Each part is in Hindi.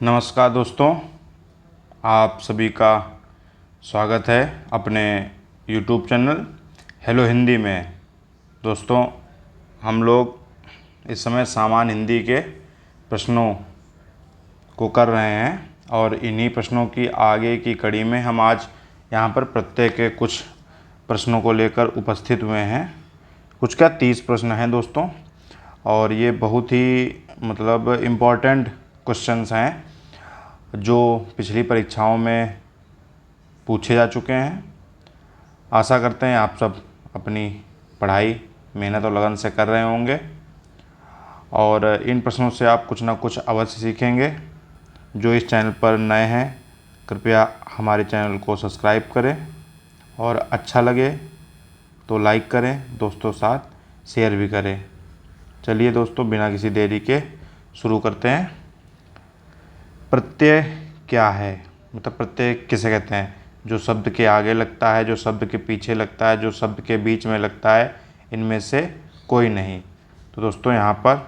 नमस्कार दोस्तों, आप सभी का स्वागत है अपने YouTube चैनल हेलो हिंदी में। दोस्तों, हम लोग इस समय सामान्य हिंदी के प्रश्नों को कर रहे हैं और इन्हीं प्रश्नों की आगे की कड़ी में हम आज यहाँ पर प्रत्यय के कुछ प्रश्नों को लेकर उपस्थित हुए हैं। कुछ क्या 30 प्रश्न हैं दोस्तों, और ये बहुत ही इम्पॉर्टेंट क्वेश्चंस हैं जो पिछली परीक्षाओं में पूछे जा चुके हैं। आशा करते हैं आप सब अपनी पढ़ाई मेहनत और लगन से कर रहे होंगे और इन प्रश्नों से आप कुछ ना कुछ अवश्य सीखेंगे। जो इस चैनल पर नए हैं, कृपया हमारे चैनल को सब्सक्राइब करें और अच्छा लगे तो लाइक करें, दोस्तों साथ शेयर भी करें। चलिए दोस्तों, बिना किसी देरी के शुरू करते हैं। प्रत्यय क्या है, प्रत्यय किसे कहते हैं? जो शब्द के आगे लगता है, जो शब्द के पीछे लगता है, जो शब्द के बीच में लगता है, इनमें से कोई नहीं। तो दोस्तों यहाँ पर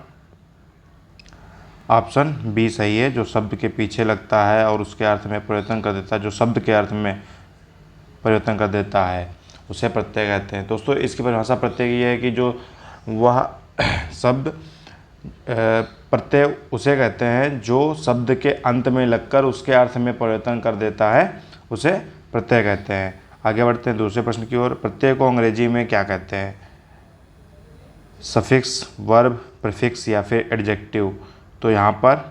ऑप्शन बी सही है। जो शब्द के पीछे लगता है और उसके अर्थ में परिवर्तन कर देता है, जो शब्द के अर्थ में परिवर्तन कर देता है, उसे प्रत्यय कहते हैं। दोस्तों इसकी परिभाषा प्रत्यय की है कि जो वह शब्द प्रत्यय उसे कहते हैं जो शब्द के अंत में लगकर उसके अर्थ में परिवर्तन कर देता है, उसे प्रत्यय कहते हैं। आगे बढ़ते हैं दूसरे प्रश्न की ओर। प्रत्यय को अंग्रेजी में क्या कहते हैं? सफिक्स, वर्ब, प्रीफिक्स या फिर एडजेक्टिव? तो यहाँ पर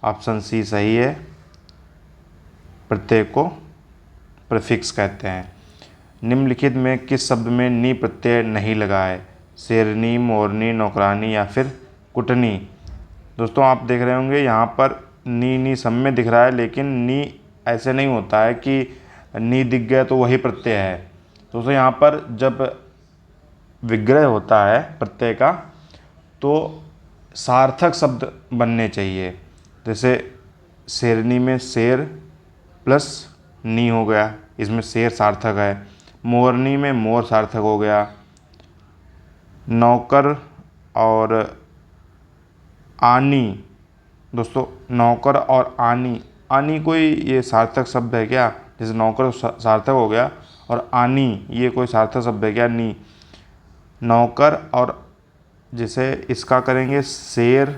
ऑप्शन सी सही है। प्रत्यय को प्रीफिक्स कहते हैं। निम्नलिखित में किस शब्द में नी प्रत्यय नहीं लगा है? शेरनी, मोरनी, नौकरानी या फिर कुटनी? दोस्तों आप देख रहे होंगे यहाँ पर नी सब में दिख रहा है, लेकिन नी ऐसे नहीं होता है कि नी दिख गया तो वही प्रत्यय है। दोस्तों यहाँ पर जब विग्रह होता है प्रत्यय का तो सार्थक शब्द बनने चाहिए। जैसे शेरनी में शेर प्लस नी हो गया, इसमें शेर सार्थक है। मोरनी में मोर सार्थक हो गया। नौकर और आनी, दोस्तों नौकर और आनी, आनी कोई ये सार्थक शब्द है क्या? जैसे नौकर सार्थक हो गया और आनी ये कोई सार्थक शब्द है क्या? नी। नौकर और जैसे इसका करेंगे शेर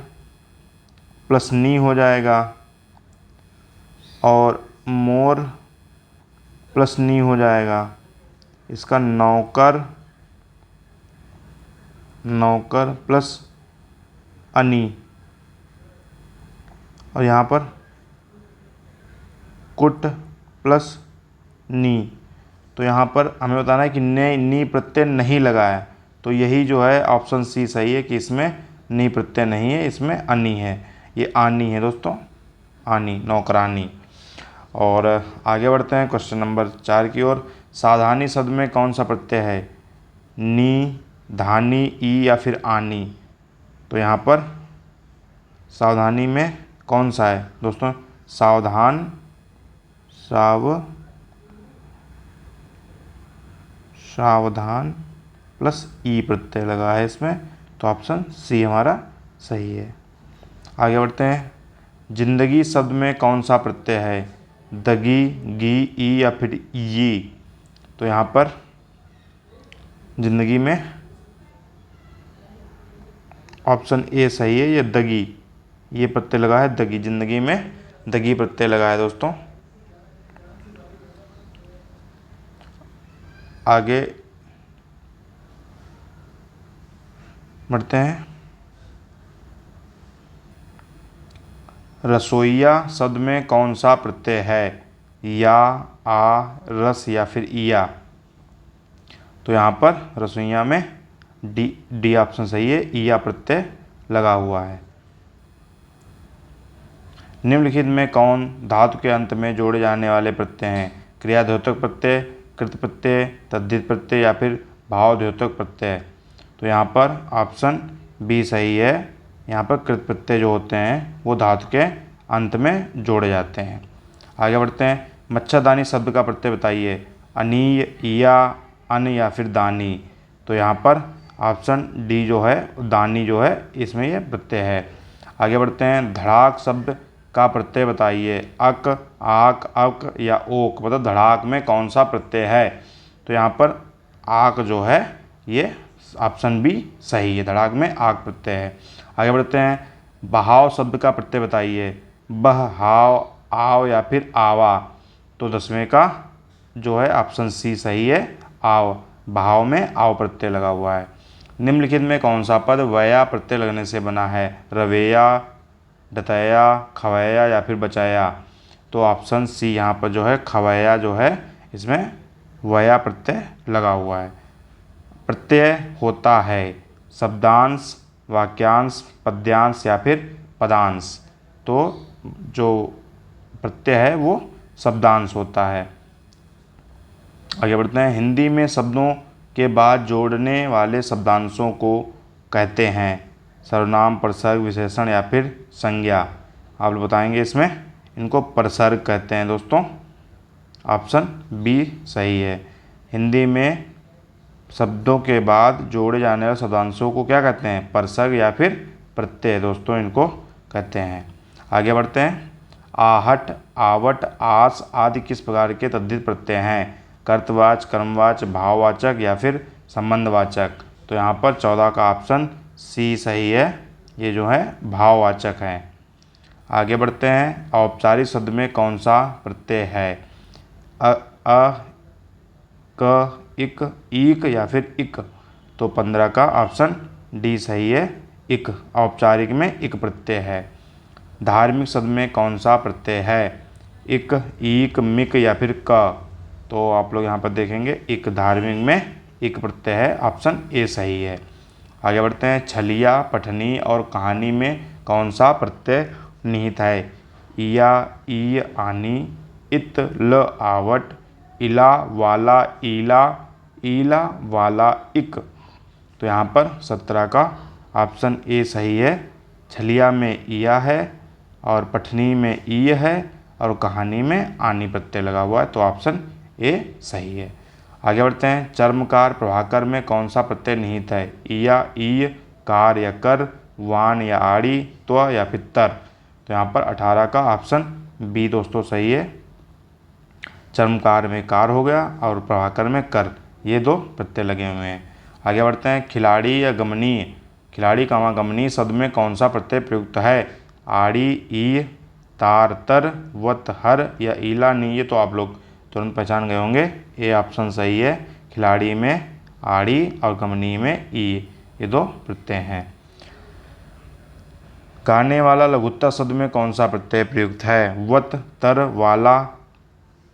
प्लस नी हो जाएगा और मोर प्लस नी हो जाएगा। इसका नौकर, नौकर प्लस अनी, और यहाँ पर कुट प्लस नी। तो यहाँ पर हमें बताना है कि नी प्रत्यय नहीं लगा है, तो यही जो है ऑप्शन सी सही है कि इसमें नी प्रत्यय नहीं है, इसमें अनी है। ये आनी है दोस्तों, आनी, नौकरानी। और आगे बढ़ते हैं क्वेश्चन नंबर 4 की ओर। सावधानी शब्द में कौन सा प्रत्यय है? नी, धानी, ई या फिर आनी? तो यहाँ पर सावधानी में कौन सा है दोस्तों? सावधान, सावधान प्लस ई प्रत्यय लगा है इसमें, तो ऑप्शन सी हमारा सही है। आगे बढ़ते हैं। जिंदगी शब्द में कौन सा प्रत्यय है? दगी, गी, ई या फिर ये? तो यहाँ पर जिंदगी में ऑप्शन ए सही है, ये दगी, ये प्रत्यय लगा है दगी। जिंदगी में दगी प्रत्यय लगा है दोस्तों। आगे बढ़ते हैं। रसोइया शब्द में कौन सा प्रत्यय है? या, आ, रस या फिर इया? तो यहाँ पर रसोइया में डी ऑप्शन सही है, इया प्रत्यय लगा हुआ है। निम्नलिखित में कौन धातु के अंत में जोड़े जाने वाले प्रत्यय हैं? क्रियाद्योतक प्रत्यय, कृत प्रत्यय, तद्धित प्रत्यय या फिर भावद्योतक प्रत्यय? तो यहाँ पर ऑप्शन बी सही है। यहाँ पर कृत प्रत्यय जो होते हैं वो धातु के अंत में जोड़े जाते हैं। आगे बढ़ते हैं। मच्छरदानी शब्द का प्रत्यय बताइए। अनीय, इया, अन या फिर दानी? तो यहाँ पर ऑप्शन डी जो है, दानी जो है, इसमें यह प्रत्यय है। आगे बढ़ते हैं। धड़ाक शब्द का प्रत्यय बताइए। अक, आक, अक या ओक, मतलब धड़ाक में कौन सा प्रत्यय है। तो यहाँ पर आक जो है ये ऑप्शन बी सही है, धड़ाक में आक प्रत्यय है। आगे बढ़ते हैं। बहाव शब्द का प्रत्यय बताइए। बह, हाव, आव या फिर आवा। तो 10वें का जो है ऑप्शन सी सही है, आव। बहाव में आव प्रत्यय लगा हुआ है। निम्नलिखित में कौन सा पद वया प्रत्यय लगने से बना है। रवैया, डतैया, खवैया या फिर बचाया। तो ऑप्शन सी यहाँ पर जो है खवैया जो है इसमें वया प्रत्यय लगा हुआ है। प्रत्यय होता है शब्दांश, वाक्यांश, पद्यांश या फिर पदांश। तो जो प्रत्यय है वो शब्दांश होता है। आगे बढ़ते हैं। हिंदी में शब्दों के बाद जोड़ने वाले शब्दांशों को कहते हैं सर्वनाम, प्रसर्ग, विशेषण या फिर संज्ञा। आप लोग बताएंगे इसमें इनको प्रसर्ग कहते हैं दोस्तों। ऑप्शन बी सही है। हिंदी में शब्दों के बाद जोड़े जाने वाले शब्दांशों को क्या कहते हैं, प्रसर्ग या फिर प्रत्यय दोस्तों इनको कहते हैं। आगे बढ़ते हैं। आहट, आवट, आस आदि किस प्रकार के तद्धित प्रत्यय हैं। कर्तवाचक, कर्मवाचक, भाववाचक या फिर संबंधवाचक। तो यहाँ पर 14 का ऑप्शन सी सही है, ये जो है भाववाचक है। आगे बढ़ते हैं। औपचारिक शब्द में कौन सा प्रत्यय है। अ, क, इक, ईक या फिर इक। तो 15 का ऑप्शन डी सही है, इक। औपचारिक में इक प्रत्यय है। धार्मिक शब्द में कौन सा प्रत्यय है। इक, ईक, मिक या फिर क। तो आप लोग यहाँ पर देखेंगे इक, धार्मिक में इक प्रत्यय है, ऑप्शन ए सही है। आगे बढ़ते हैं। छलिया, पठनी और कहानी में कौन सा प्रत्यय निहित है। इया, ई, आनी, इत, ल, आवट, इला, वाला, ईला, ईला, वाला, इक। तो यहाँ पर 17 का ऑप्शन ए सही है। छलिया में इया है और पठनी में ई है और कहानी में आनी प्रत्यय लगा हुआ है, तो ऑप्शन ए सही है। आगे बढ़ते हैं। चर्मकार, प्रभाकर में कौन सा प्रत्यय निहित है। इया, ई, कार या कर, वान या आड़ी, त्व या फिर तर। तो यहाँ पर 18 का ऑप्शन बी दोस्तों सही है। चर्मकार में कार हो गया और प्रभाकर में कर, ये दो प्रत्यय लगे हुए हैं। आगे बढ़ते हैं। खिलाड़ी या गमनीय, खिलाड़ी कामा गमनीय शब्द में कौन सा प्रत्यय प्रयुक्त है। आड़ी, ई, तार, तर, वत, हर या ईला, नी। ये तो आप लोग तुरंत पहचान गए होंगे, ये ऑप्शन सही है। खिलाड़ी में आड़ी और गमनीय में ई, ये दो प्रत्यय हैं। गाने वाला लघुत्तर शब्द में कौन सा प्रत्यय प्रयुक्त है। वत, तर, वाला,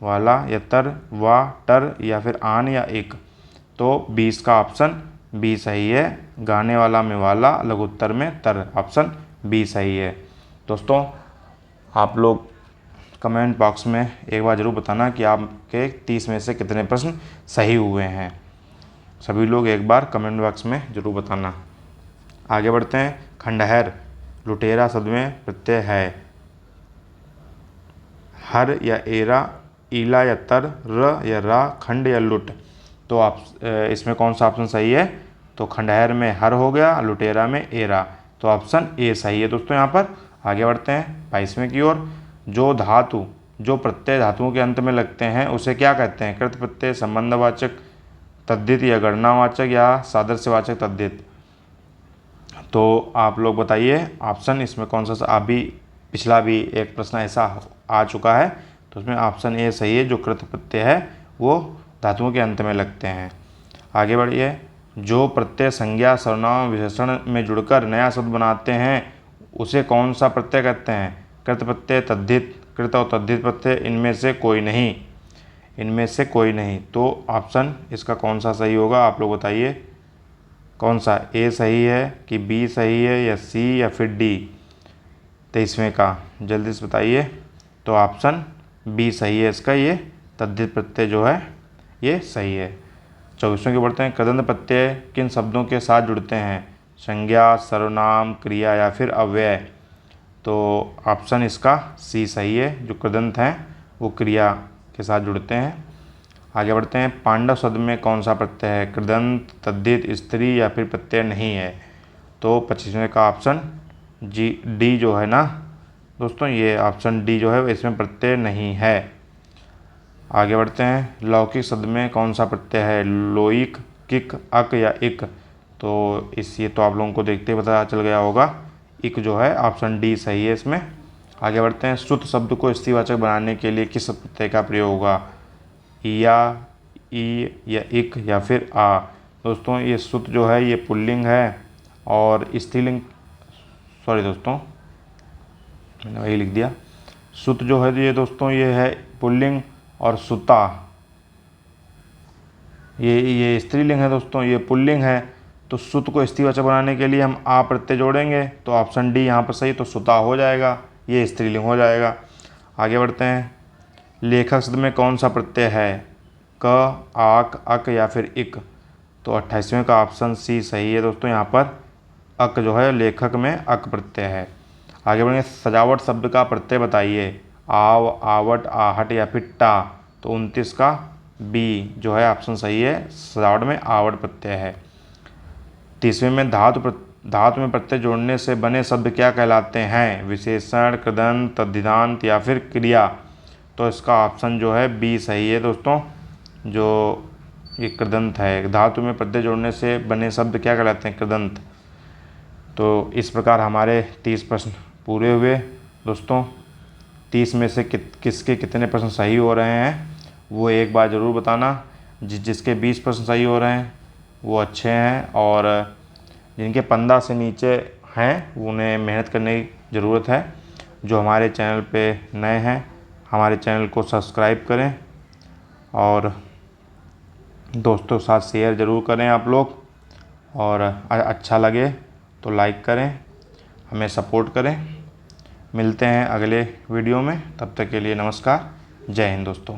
वाला या तर, वा, टर या फिर आन या एक। तो 20 का ऑप्शन बी सही है। गाने वाला में वाला, लघुत्तर में तर, ऑप्शन बी सही है। दोस्तों आप लोग कमेंट बॉक्स में एक बार ज़रूर बताना कि आपके 30 में से कितने प्रश्न सही हुए हैं। सभी लोग एक बार कमेंट बॉक्स में ज़रूर बताना। आगे बढ़ते हैं। खंडहर, लुटेरा शब्द में प्रत्यय है। हर या एरा, ईला या तर, र या रा, खंड या लुट। तो आप इसमें कौन सा ऑप्शन सही है। तो खंडहर में हर हो गया, लुटेरा में एरा, तो ऑप्शन ए सही है दोस्तों यहाँ पर। आगे बढ़ते हैं 22वें की ओर। जो धातु, जो प्रत्यय धातुओं के अंत में लगते हैं उसे क्या कहते हैं। कृत प्रत्यय, संबंधवाचक तद्धित या गणनावाचक या सादृश्यवाचक तद्धित। तो आप लोग बताइए ऑप्शन इसमें कौन सा। अभी पिछला भी एक प्रश्न ऐसा आ चुका है, तो उसमें ऑप्शन ए सही है। जो कृत प्रत्यय है वो धातुओं के अंत में लगते हैं। आगे बढ़िए। जो प्रत्यय संज्ञा, सर्वनाम, विशेषण में जुड़कर नया शब्द बनाते हैं उसे कौन सा प्रत्यय कहते हैं। कृत प्रत्यय, तद्धित, कृत और तद्धित प्रत्यय, इनमें से कोई नहीं, इनमें से कोई नहीं। तो ऑप्शन इसका कौन सा सही होगा, आप लोग बताइए कौन सा, ए सही है कि बी सही है या सी या फिर डी। 23वें का जल्दी से बताइए। तो ऑप्शन बी सही है इसका, ये तद्धित प्रत्यय जो है ये सही है। 24वें के बढ़ते हैं। कृदंत प्रत्यय किन शब्दों के साथ जुड़ते हैं। संज्ञा, सर्वनाम, क्रिया या फिर अव्यय। तो ऑप्शन इसका सी सही है। जो कृदंत हैं वो क्रिया के साथ जुड़ते हैं। आगे बढ़ते हैं। पांडव शब्द में कौन सा प्रत्यय है। कृदंत, तद्धित, स्त्री या फिर प्रत्यय नहीं है। तो 25वें का ऑप्शन जी, डी जो है ना, दोस्तों ये ऑप्शन डी जो है इसमें प्रत्यय नहीं है। आगे बढ़ते हैं। लौकिक शब्द में कौन सा प्रत्यय है? लोइक, किक, अक या इक? तो ये तो आप लोगों को देखते ही पता चल गया होगा, इक जो है ऑप्शन डी सही है इसमें। आगे बढ़ते हैं। श्रुत शब्द को स्त्रीवाचक बनाने के लिए किस प्रत्यय का प्रयोग होगा? या, ई या इक या फिर आ? दोस्तों ये श्रुत जो है ये पुल्लिंग है और स्त्रीलिंग, सॉरी दोस्तों मैंने वही लिख दिया। श्रुत जो है ये दोस्तों ये है पुल्लिंग और सुता ये स्त्रीलिंग है दोस्तों, ये पुल्लिंग है। तो श्रुत को स्त्रीवाचक बनाने के लिए हम आ प्रत्यय जोड़ेंगे तो ऑप्शन डी यहाँ पर सही, तो सुता हो जाएगा, ये स्त्रीलिंग हो जाएगा। आगे बढ़ते हैं। लेखक शब्द में कौन सा प्रत्यय है? क, आक, अक या फिर इक? तो 28वें का ऑप्शन सी सही है दोस्तों, यहाँ पर अक जो है लेखक में अक प्रत्यय है। आगे बढ़ेंगे। सजावट शब्द का प्रत्यय बताइए। आव, आवट, आहट या फिर टा? तो 29 का बी जो है ऑप्शन सही है, सजावट में आवट प्रत्यय है। 30वें में धातु में प्रत्यय जोड़ने से बने शब्द क्या कहलाते हैं? विशेषण, कृदंत, तद्धितांत या फिर क्रिया? तो इसका ऑप्शन जो है बी सही है दोस्तों, जो ये कृदंत है। धातु में प्रत्यय जोड़ने से बने शब्द क्या कहलाते हैं? कृदंत। तो इस प्रकार हमारे 30 प्रश्न पूरे हुए दोस्तों। 30 में से किसके कितने प्रश्न सही हो रहे हैं वो एक बार ज़रूर बताना। जिसके 20 प्रश्न सही हो रहे हैं वो अच्छे हैं, और जिनके 15 से नीचे हैं उन्हें मेहनत करने की ज़रूरत है। जो हमारे चैनल पे नए हैं हमारे चैनल को सब्सक्राइब करें और दोस्तों के साथ शेयर ज़रूर करें आप लोग, और अच्छा लगे तो लाइक करें, हमें सपोर्ट करें। मिलते हैं अगले वीडियो में, तब तक के लिए नमस्कार, जय हिंद दोस्तों।